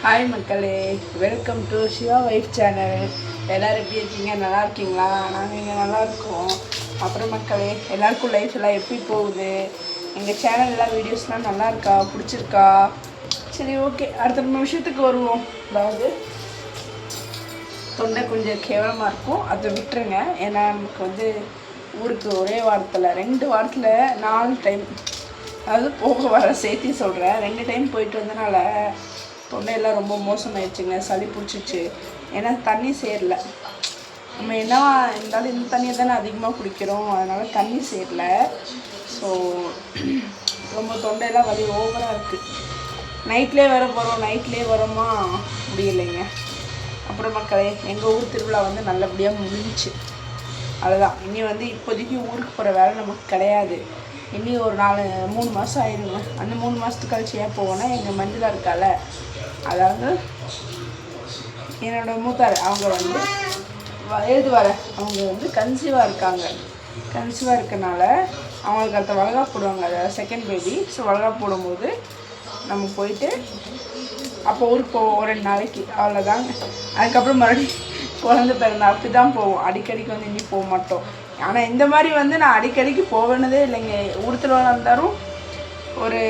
Hi மக்களே, welcome to Siva wife channel. எல்லோரும் எப்படி இருக்கீங்க? நல்லா இருக்கீங்களா? நாங்கள் இங்கே நல்லா இருக்கோம். அப்புறம் மக்களே, எல்லாருக்கும் லைஃப் எல்லாம் எப்படி போகுது? எங்கள் சேனல்லாம் வீடியோஸ்லாம் நல்லா இருக்கா? பிடிச்சிருக்கா? சரி, ஓகே, அடுத்த நம்ம விஷயத்துக்கு வருவோம். அதாவது தொண்டை கொஞ்சம் கேவலமாக இருக்கும், அதை விட்டுருங்க. ஏன்னா நமக்கு ஊருக்கு ஒரே வாரத்தில் 2 வாரத்தில் 4 டைம், அதாவது போக வர சேர்த்தி சொல்கிறேன், 2 டைம் போயிட்டு வந்தனால தொண்டையெல்லாம் ரொம்ப மோசமாயிடுச்சுங்க. சளி பிடிச்சிச்சு. ஏன்னா தண்ணி சேரல. நம்ம என்னவா இருந்தாலும் இந்த தண்ணியை தானே அதிகமாக குடிக்கிறோம், அதனால் தண்ணி சேரல. ஸோ ரொம்ப தொண்டையெல்லாம் வலி ஓவராக இருக்குது. நைட்லேயே வர போகிறோம், நைட்லேயே வரோமா முடியலைங்க. அப்புறம் மக்களே, எங்கள் ஊர் திருவிழா நல்லபடியாக முடிஞ்சிச்சு. அதுதான் இனி இப்போதைக்கு ஊருக்கு போகிற வேலை நமக்கு கிடையாது. இனி ஒரு 3 மாதம் ஆயிடுங்க. அந்த 3 மாதத்துக்கு கழிச்சு ஏன் போவோன்னா, எங்கள் மஞ்சளாக இருக்கால, அதாவது என்னோடய மூத்தார், அவங்க எழுதுவார அவங்க கன்சீவாக இருக்காங்க. கன்சீவாக இருக்கனால அவங்களுக்கு அடுத்த வளகாப்பு போடுவாங்க, அதாவது செகண்ட் பேபி. ஸோ வளகாப்பு போடும்போது நம்ம போயிட்டு அப்போ ஊருக்கு போவோம் ஒரு 2 நாளைக்கு, அவ்வளோதாங்க. அதுக்கப்புறம் மறுபடியும் குழந்தை பிறந்தா அப்படி தான் போவோம். அடிக்கடிக்கு இனி போக மாட்டோம். ஆனால் இந்த மாதிரி நான் அடிக்கடிக்கு போவேனதே இல்லைங்க. ஊர் திருவிழா இருந்தாலும் ஒரு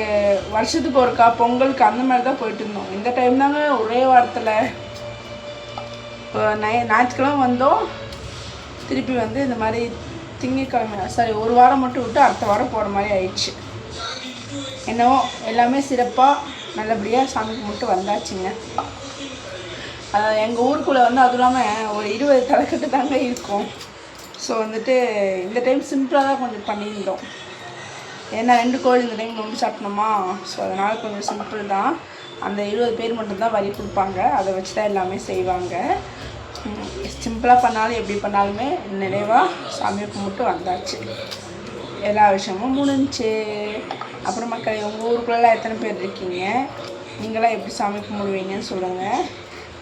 வருஷத்துக்கு ஒருக்கா, பொங்கலுக்கு அந்த மாதிரி தான் போயிட்டு இருந்தோம். இந்த டைம் தாங்க ஒரே வாரத்தில் இப்போ ஞாயிற்றுக்கிழமை வந்தோம். திருப்பி இந்த மாதிரி திங்கக்கிழமை, சாரி, ஒரு வாரம் மட்டும் விட்டு அடுத்த வாரம் போகிற மாதிரி ஆயிடுச்சு. என்னவோ எல்லாமே சிறப்பாக நல்லபடியாக சாமி கும்பிட்டு வந்தாச்சுங்க. எங்கள் ஊருக்குள்ளே அதுவும் இல்லாமல் ஒரு 20 தலைக்கட்டு தாங்க இருக்கும். ஸோ இந்த டைம் சிம்பிளாக தான் கொஞ்சம் பண்ணியிருந்தோம். ஏன்னா 2 கோழி இந்த டைம் நொம்பு சாப்பிட்டோமா. ஸோ அதனால் கொஞ்சம் சிம்பிள் தான். அந்த 20 பேர் மட்டும்தான் வரி கொடுப்பாங்க, அதை வச்சு தான் எல்லாமே செய்வாங்க. சிம்பிளாக பண்ணாலும் எப்படி பண்ணாலுமே நிறைவாக சாமியை கும்பிட்டு வந்தாச்சு. எல்லா விஷயமும் முடிஞ்சிச்சு. அப்புறம் மக்கள், உங்கள் ஊருக்குள்ளெல்லாம் எத்தனை பேர் இருக்கீங்க? நீங்களாம் எப்படி சாமி கும்பிடுவீங்கன்னு சொல்லுங்கள்.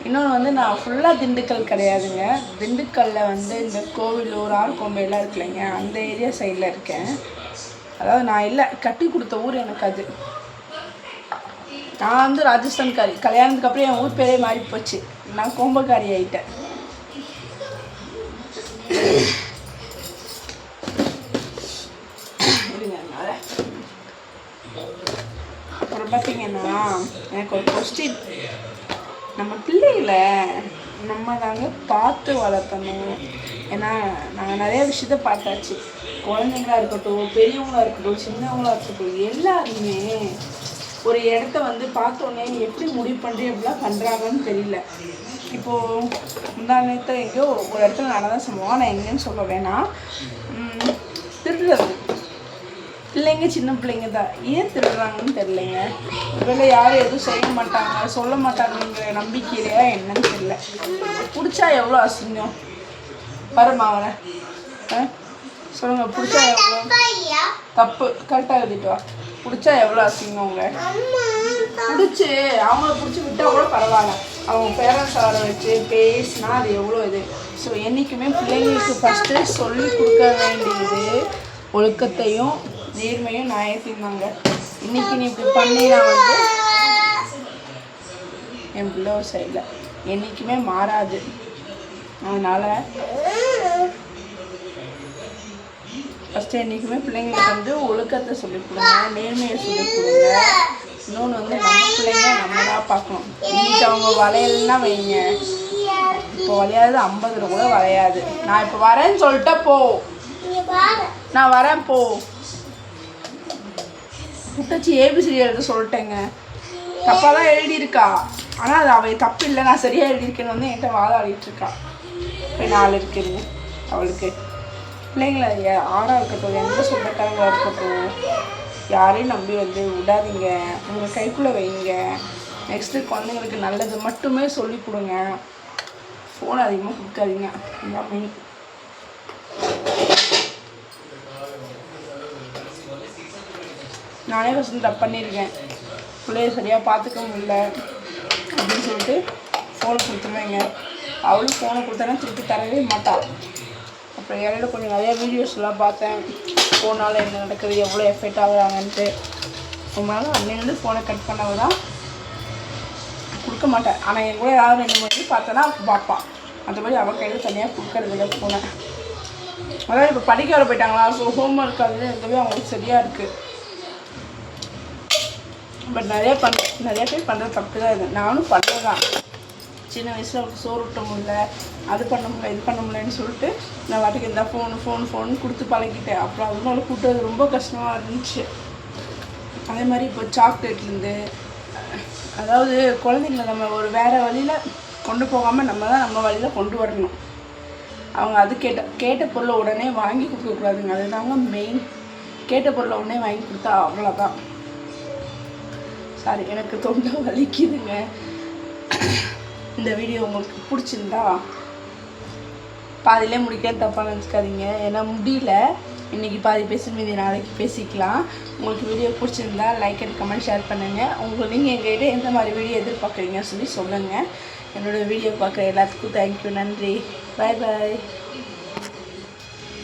இன்னொன்று நான் ஃபுல்லாக திண்டுக்கல் கிடையாதுங்க. திண்டுக்கல்லில் இந்த கோவிலூர், ஆர்கொம்பையெல்லாம் இருக்குல்லைங்க, அந்த ஏரியா சைடில் இருக்கேன். அதாவது நான் இல்லை, கட்டி கொடுத்த ஊர் எனக்கு அது. நான் ராஜஸ்தான்காரி. கல்யாணத்துக்கு அப்புறம் என் ஊர் பேரே மாறி போச்சு. நான் கோம்பக்காரி ஆகிட்டேன். அப்புறம் பார்த்தீங்கன்னா எனக்கு ஒரு கொஸ்டின். நம்ம பிள்ளைகளை நம்ம தாங்க பார்த்து வளர்த்தணும். ஏன்னா நாங்கள் நிறைய விஷயத்த பார்த்தாச்சு. குழந்தைங்களா இருக்கட்டும், பெரியவங்களா இருக்கட்டும், சின்னவங்களா இருக்கட்டும், எல்லாருமே ஒரு இடத்த பார்த்தோன்னே எப்படி முடிவு பண்ணுறேன் எப்படிலாம் பண்ணுறாங்கன்னு தெரியல. இப்போது முந்தானத்தை எங்கேயோ ஒரு இடத்துல நடந்த சம்பவம், நான் எங்கேன்னு சொல்ல வேணாம். திருடுறது பிள்ளைங்க, சின்ன பிள்ளைங்க தான். ஏன் திருடுறாங்கன்னு தெரியலைங்க. இதில் யாரும் எதுவும் செய்ய மாட்டாங்க, சொல்ல மாட்டாங்கங்கிற நம்பிக்கையிலையா என்னன்னு தெரியல. பிடிச்சா எவ்வளோ அசிங்கம். வரமா வர சொல்லுங்கள், பிடிச்சா எவ்வளோ தப்பு. கரெக்டாக எழுதிட்டு வா. பிடிச்சா எவ்வளோ அசிங்கங்க. பிடிச்சி அவங்கள பிடிச்சி விட்டால் கூட பரவாயில்ல, அவங்க பேரண்ட்ஸ் வர வச்சு பேசினா அது எவ்வளோ இது. ஸோ என்றைக்குமே பிள்ளைங்களுக்கு ஃபஸ்ட்டு சொல்லி கொடுக்க வேண்டியது ஒழுக்கத்தையும் நேர்மையும் நியாயத்தையும் தாங்க. இன்றைக்கி நீ இப்படி பண்ணி நான் என் பிள்ளை ஒரு சைடில் என்றைக்குமே மாறாது. அதனால் ஃபஸ்ட்டு என்றைக்குமே பிள்ளைங்களுக்கு ஒழுக்கத்தை சொல்லிக் கொடுங்க, நேர்மையை சொல்லிக் கொடுங்க. இன்னொன்று நம்ம பிள்ளைங்க நம்ம தான் பார்க்கணும். இன்றைக்கி அவங்க வளையல்னா வைங்க, இப்போ வளையாது 50 கூட வளையாது. நான் இப்போ வரேன்னு சொல்லிட்டா போ, நான் வரேன் போ. புட்டச்சி ஏபிசிடி எழுத சொல்லிட்டேங்க. தப்பாக தான் எழுதியிருக்கா, ஆனால் அது அவள் தப்பு இல்லை, நான் சரியாக எழுதியிருக்கேன்னு என்கிட்ட வாதாடிட்டுருக்கா. இப்போ 4 இருக்குதுங்க அவளுக்கு. பிள்ளைங்களை 6ஆக இருக்கட்டும், எந்த சொந்தக்காரங்களாக இருக்கட்டும், யாரையும் நம்பி விடாதீங்க. உங்கள் கைக்குள்ளே வைங்க. நெக்ஸ்ட்டு குழந்தைங்களுக்கு நல்லது மட்டுமே சொல்லி கொடுங்க. ஃபோன் அதிகமாக கொடுக்காதீங்க. எல்லாமே நானே ஃபஸ்ட்டு தப்பு பண்ணியிருக்கேன். பிள்ளைய சரியாக பார்த்துக்க முடியல அப்படின்னு சொல்லிட்டு ஃபோனை கொடுத்துருவேங்க. அவளும் ஃபோனை கொடுத்தேன்னா திருப்பி தரவே மாட்டாள். அப்புறம் இடையில கொஞ்சம் நிறையா வீடியோஸ்லாம் பார்த்தேன். ஃபோனால் என்ன நடக்குது, எவ்வளோ எஃபெக்ட் ஆகுறாங்கன்ட்டு. அதனால அன்னையிலேருந்து ஃபோனை கட் பண்ணவ தான் கொடுக்க மாட்டேன். ஆனால் என் கூட ஏதாவது 2 மணி பார்த்தேன்னா பார்ப்பான். மற்றபடி அவள் கையில் தனியாக கொடுக்கறதில்ல ஃபோனை. அதாவது இப்போ படிக்க வர போயிட்டாங்களா, ஸோ ஹோம் ஒர்க் அது எங்கவே அவங்களுக்கு சரியாக இருக்குது. பட் நிறைய பேர் பண்ணுற தப்பு தான் இது. நானும் பண்ணுறதான். சின்ன வயசில் அவருக்கு சோறு ஊட்ட முடியல, அது பண்ண முடியல, இது பண்ண முடியலன்னு சொல்லிட்டு நான் வாட்டுக்கு இந்த ஃபோன் கொடுத்து பழகிட்டேன். அப்புறம் அதனால கூட்டுறது ரொம்ப கஷ்டமாக இருந்துச்சு. அதே மாதிரி இப்போ சாக்லேட்லேருந்து, அதாவது குழந்தைங்கள நம்ம ஒரு வேறு வழியில் கொண்டு போகாமல் நம்ம தான் நம்ம வழியில் கொண்டு வரணும். அவங்க அது கேட்ட பொருளை உடனே வாங்கி கொடுக்கக்கூடாதுங்க. அதுதாங்க மெயின். கேட்ட பொருளை உடனே வாங்கி கொடுத்தா அவ்வளோதான். சாரி, எனக்கு தொண்டை வலிக்குதுங்க. இந்த வீடியோ உங்களுக்கு பிடிச்சிருந்தா பாதியிலே முடிக்க தப்பாக நினச்சிக்காதீங்க. ஏன்னா முடியல, இன்றைக்கி பாதி மீதி நாளைக்கு பேசிக்கலாம். உங்களுக்கு வீடியோ பிடிச்சிருந்தா லைக் அண்ட் கமெண்ட் ஷேர் பண்ணுங்கள். நீங்கள் எங்கள்கிட்ட எந்த மாதிரி வீடியோ எதிர்பார்க்குறீங்கன்னு சொல்லுங்கள். என்னோடய வீடியோ பார்க்குற எல்லாத்துக்கும் தேங்க்யூ, நன்றி, பாய் பாய்.